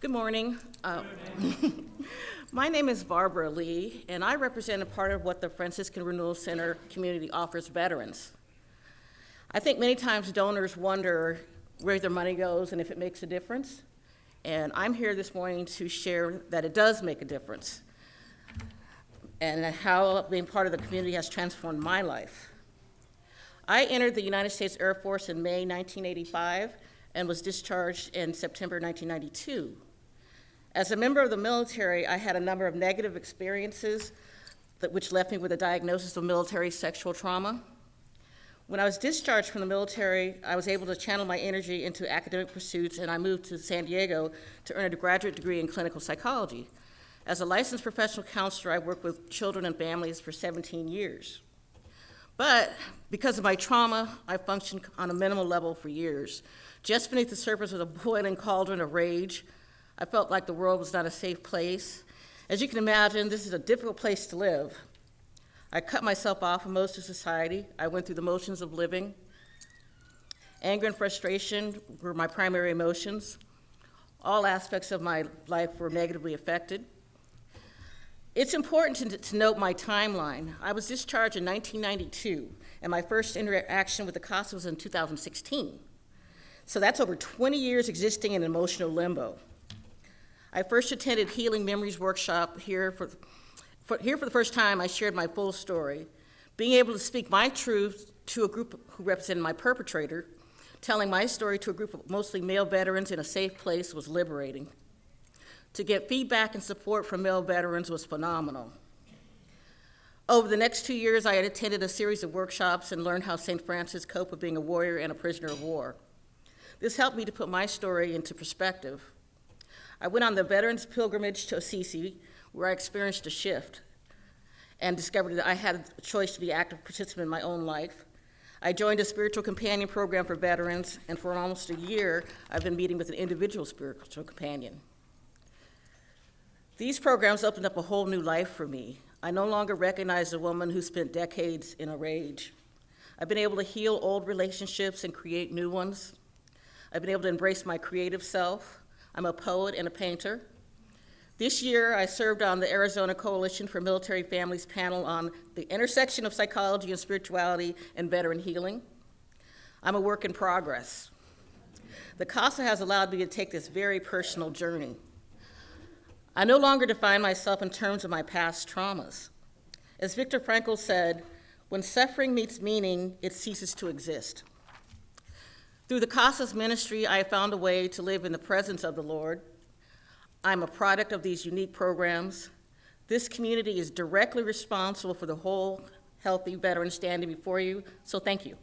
Good morning. My name is Barbara Lee, and I represent a part of what the Franciscan Renewal Center community offers veterans. I think many times donors wonder where their money goes and if it makes a difference. And I'm here this morning to share that it does make a difference and how being part of the community has transformed my life. I entered the United States Air Force in May 1985 and was discharged in September 1992. As a member of the military, I had a number of negative experiences which left me with a diagnosis of military sexual trauma. When I was discharged from the military, I was able to channel my energy into academic pursuits, and I moved to San Diego to earn a graduate degree in clinical psychology. As a licensed professional counselor, I worked with children and families for 17 years. But because of my trauma, I functioned on a minimal level for years. Just beneath the surface was a boiling cauldron of rage. I felt like the world was not a safe place. As you can imagine, this is a difficult place to live. I cut myself off from most of society. I went through the motions of living. Anger and frustration were my primary emotions. All aspects of my life were negatively affected. It's important to note my timeline. I was discharged in 1992, and my first interaction with the CASA was in 2016. So that's over 20 years existing in emotional limbo. I first attended Healing Memories workshop here for the first time. I shared my full story. Being able to speak my truth to a group who represented my perpetrator, telling my story to a group of mostly male veterans in a safe place was liberating. To get feedback and support from male veterans was phenomenal. Over the next 2 years, I had attended a series of workshops and learned how St. Francis coped with being a warrior and a prisoner of war. This helped me to put my story into perspective. I went on the Veterans Pilgrimage to Assisi, where I experienced a shift and discovered that I had a choice to be an active participant in my own life. I joined a spiritual companion program for veterans, and for almost a year, I've been meeting with an individual spiritual companion. These programs opened up a whole new life for me. I no longer recognize a woman who spent decades in a rage. I've been able to heal old relationships and create new ones. I've been able to embrace my creative self. I'm a poet and a painter. This year, I served on the Arizona Coalition for Military Families panel on the intersection of psychology and spirituality and veteran healing. I'm a work in progress. The CASA has allowed me to take this very personal journey. I no longer define myself in terms of my past traumas. As Viktor Frankl said, when suffering meets meaning, it ceases to exist. Through the CASA's ministry, I have found a way to live in the presence of the Lord. I'm a product of these unique programs. This community is directly responsible for the whole healthy veteran standing before you, so thank you.